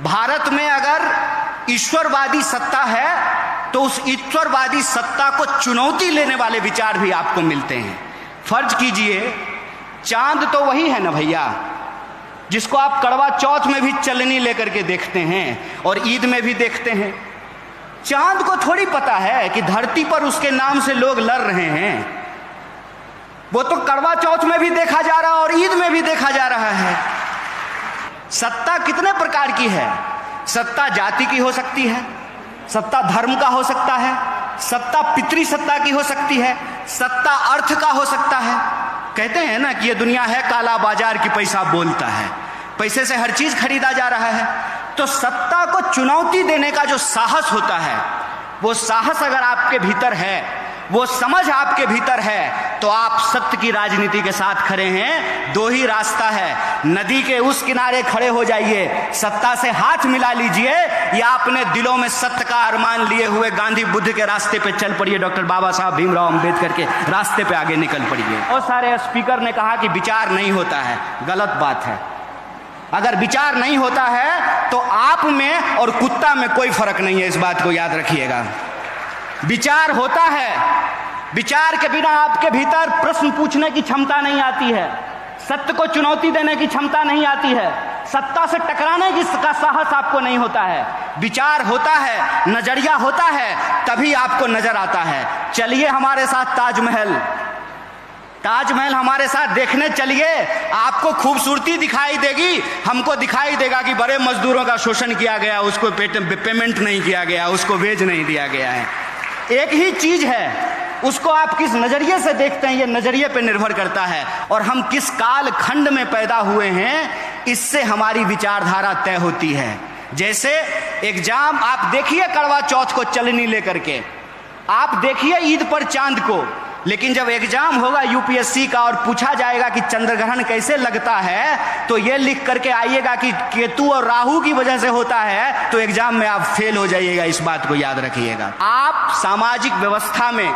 भारत में अगर ईश्वरवादी सत्ता है तो उस ईश्वरवादी सत्ता को चुनौती लेने वाले विचार भी आपको मिलते हैं। फर्ज कीजिए चांद तो वही है ना भैया, जिसको आप करवा चौथ में भी चलनी लेकर के देखते हैं और ईद में भी देखते हैं। चांद को थोड़ी पता है कि धरती पर उसके नाम से लोग लड़ रहे हैं। वो तो करवा चौथ में भी देखा जा रहा है और ईद में भी देखा जा रहा है। सत्ता कितने प्रकार की है? सत्ता जाति की हो सकती है, सत्ता धर्म का हो सकता है, सत्ता पितृ सत्ता की हो सकती है, सत्ता अर्थ का हो सकता है। कहते हैं ना कि ये दुनिया है काला बाजार की, पैसा बोलता है, पैसे से हर चीज खरीदा जा रहा है। तो सत्ता को चुनौती देने का जो साहस होता है, वो साहस अगर आपके भीतर है, वो समझ आपके भीतर है, तो आप सत्य की राजनीति के साथ खड़े हैं। दो ही रास्ता है, नदी के उस किनारे खड़े हो जाइए, सत्ता से हाथ मिला लीजिए, या अपने दिलों में सत्य का अरमान लिए हुए गांधी बुद्ध के रास्ते पे चल पड़िए, डॉक्टर बाबा साहब भीमराव अंबेडकर के रास्ते पे आगे निकल पड़िए। और सारे स्पीकर ने कहा कि विचार नहीं होता है, गलत बात है। अगर विचार नहीं होता है तो आप में और कुत्ता में कोई फर्क नहीं है, इस बात को याद रखिएगा। विचार होता है, विचार के बिना आपके भीतर प्रश्न पूछने की क्षमता नहीं आती है, सत्य को चुनौती देने की क्षमता नहीं आती है, सत्ता से टकराने का साहस आपको नहीं होता है। विचार होता है, नजरिया होता है, तभी आपको नजर आता है। चलिए हमारे साथ ताजमहल हमारे साथ देखने चलिए, आपको खूबसूरती दिखाई देगी, हमको दिखाई देगा कि बड़े मजदूरों का शोषण किया गया, उसको पेमेंट नहीं किया गया, उसको वेज नहीं दिया गया है। एक ही चीज है, उसको आप किस नजरिए से देखते हैं, ये नजरिए पे निर्भर करता है। और हम किस काल खंड में पैदा हुए हैं, इससे हमारी विचारधारा तय होती है। जैसे एग्जाम आप देखिए करवा चौथ को चलनी लेकर के, आप देखिए ईद पर चांद को, लेकिन जब एग्जाम होगा यूपीएससी का और पूछा जाएगा कि चंद्रग्रहण कैसे लगता है, तो ये लिख करके आइएगा कि केतु और राहु की वजह से होता है, तो एग्जाम में आप फेल हो जाइएगा। इस बात को याद रखिएगा। आप सामाजिक व्यवस्था में,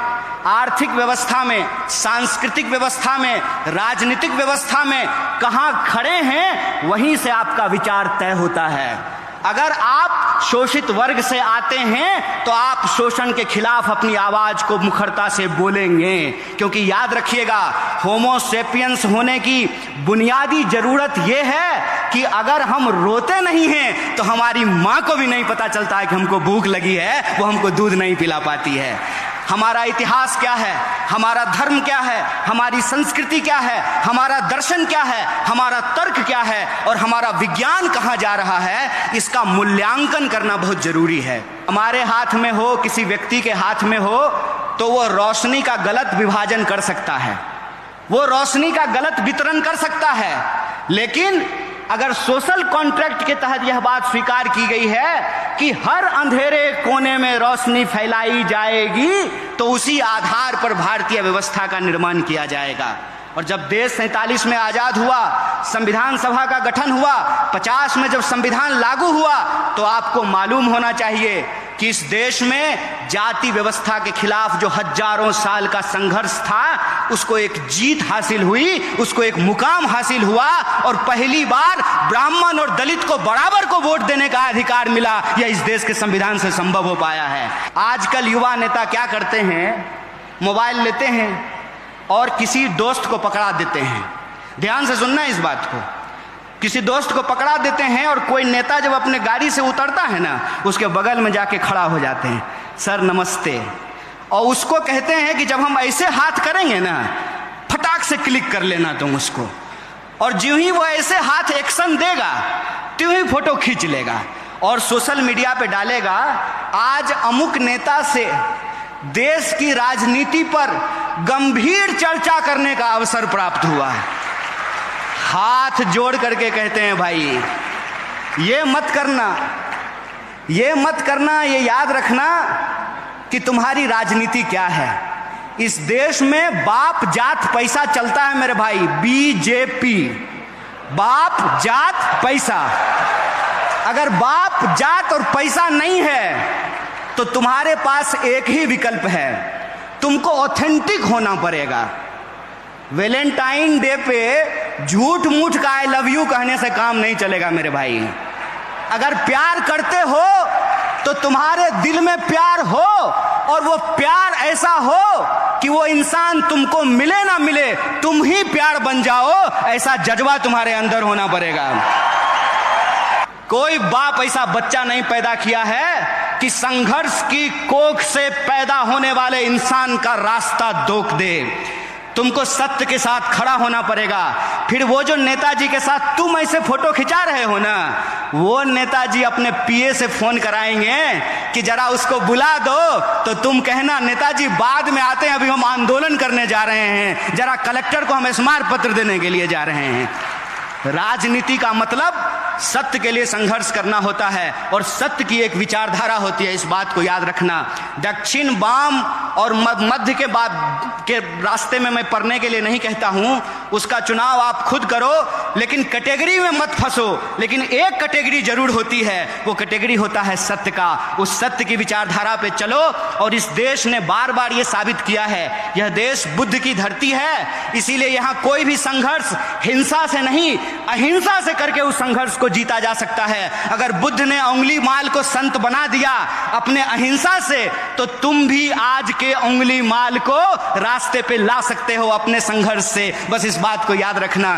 आर्थिक व्यवस्था में, सांस्कृतिक व्यवस्था में, राजनीतिक व्यवस्था में कहां खड़े हैं, वहीं से आपका विचार तय होता है। अगर आप शोषित वर्ग से आते हैं तो आप शोषण के खिलाफ अपनी आवाज को मुखरता से बोलेंगे, क्योंकि याद रखिएगा होमो सेपियंस होने की बुनियादी जरूरत यह है कि अगर हम रोते नहीं हैं तो हमारी मां को भी नहीं पता चलता है कि हमको भूख लगी है, वो हमको दूध नहीं पिला पाती है। हमारा इतिहास क्या है, हमारा धर्म क्या है, हमारी संस्कृति क्या है, हमारा दर्शन क्या है, हमारा तर्क क्या है और हमारा विज्ञान कहाँ जा रहा है, इसका मूल्यांकन करना बहुत जरूरी है। हमारे हाथ में हो, किसी व्यक्ति के हाथ में हो, तो वो रोशनी का गलत विभाजन कर सकता है, वो रोशनी का गलत वितरण कर सकता है, लेकिन अगर सोशल कॉन्ट्रैक्ट के तहत यह बात स्वीकार की गई है कि हर अंधेरे कोने में रोशनी फैलाई जाएगी, तो उसी आधार पर भारतीय व्यवस्था का निर्माण किया जाएगा। और जब देश 47 में आजाद हुआ, संविधान सभा का गठन हुआ, 50 में जब संविधान लागू हुआ, तो आपको मालूम होना चाहिए कि इस देश में जाति व्यवस्था के खिलाफ जो हजारों साल का संघर्ष था, उसको एक जीत हासिल हुई, उसको एक मुकाम हासिल हुआ और पहली बार ब्राह्मण और दलित को बराबर को वोट देने का अधिकार मिला। यह इस देश के संविधान से संभव हो पाया है। आजकल युवा नेता क्या करते हैं, मोबाइल लेते हैं और किसी दोस्त को पकड़ा देते हैं। ध्यान से सुनना इस बात को, किसी दोस्त को पकड़ा देते हैं और कोई नेता जब अपने गाड़ी से उतरता है ना, उसके बगल में जाके खड़ा हो जाते हैं, सर नमस्ते, और उसको कहते हैं कि जब हम ऐसे हाथ करेंगे ना, फटाक से क्लिक कर लेना तुम उसको, और ज्यों ही वो ऐसे हाथ एक्शन देगा त्यों ही फोटो खींच लेगा और सोशल मीडिया पे डालेगा। आज अमुक नेता से देश की राजनीति पर गंभीर चर्चा करने का अवसर प्राप्त हुआ है। हाथ जोड़ करके कहते हैं भाई ये मत करना, ये मत करना, ये याद रखना कि तुम्हारी राजनीति क्या है। इस देश में बाप जात पैसा चलता है मेरे भाई, बीजेपी, बाप जात पैसा। अगर बाप जात और पैसा नहीं है तो तुम्हारे पास एक ही विकल्प है, तुमको ऑथेंटिक होना पड़ेगा। वैलेंटाइन डे पे झूठ मूठ का आई लव यू कहने से काम नहीं चलेगा मेरे भाई। अगर प्यार करते हो तो तुम्हारे दिल में प्यार हो, और वो प्यार ऐसा हो कि वो इंसान तुमको मिले ना मिले तुम ही प्यार बन जाओ, ऐसा जज्बा तुम्हारे अंदर होना पड़ेगा। कोई बाप ऐसा बच्चा नहीं पैदा किया है कि संघर्ष की कोख से पैदा होने वाले इंसान का रास्ता रोक दे। तुमको सत्य के साथ खड़ा होना पड़ेगा। फिर वो जो नेताजी के साथ तुम ऐसे फोटो खिंचा रहे हो ना, वो नेताजी अपने पीए से फोन कराएंगे कि जरा उसको बुला दो, तो तुम कहना नेताजी बाद में आते हैं, अभी हम आंदोलन करने जा रहे हैं, जरा कलेक्टर को हम स्मारक पत्र देने के लिए जा रहे हैं। राजनीति का मतलब सत्य के लिए संघर्ष करना होता है, और सत्य की एक विचारधारा होती है, इस बात को याद रखना। दक्षिण, वाम और मध्य के रास्ते में मैं पढ़ने के लिए नहीं कहता हूं, उसका चुनाव आप खुद करो, लेकिन कैटेगरी में मत फंसो। लेकिन एक कैटेगरी जरूर होती है, वो कैटेगरी होता है सत्य का। उस सत्य की विचारधारा पे चलो, और इस देश ने बार बार ये साबित किया है, यह देश बुद्ध की धरती है, इसीलिए यहां कोई भी संघर्ष हिंसा से नहीं अहिंसा से करके उस संघर्ष को जीता जा सकता है। अगर बुद्ध ने उंगली माल को संत बना दिया अपने अहिंसा से, तो तुम भी आज के उंगली माल को रास्ते पे ला सकते हो अपने संघर्ष से। बस इस बात को याद रखना।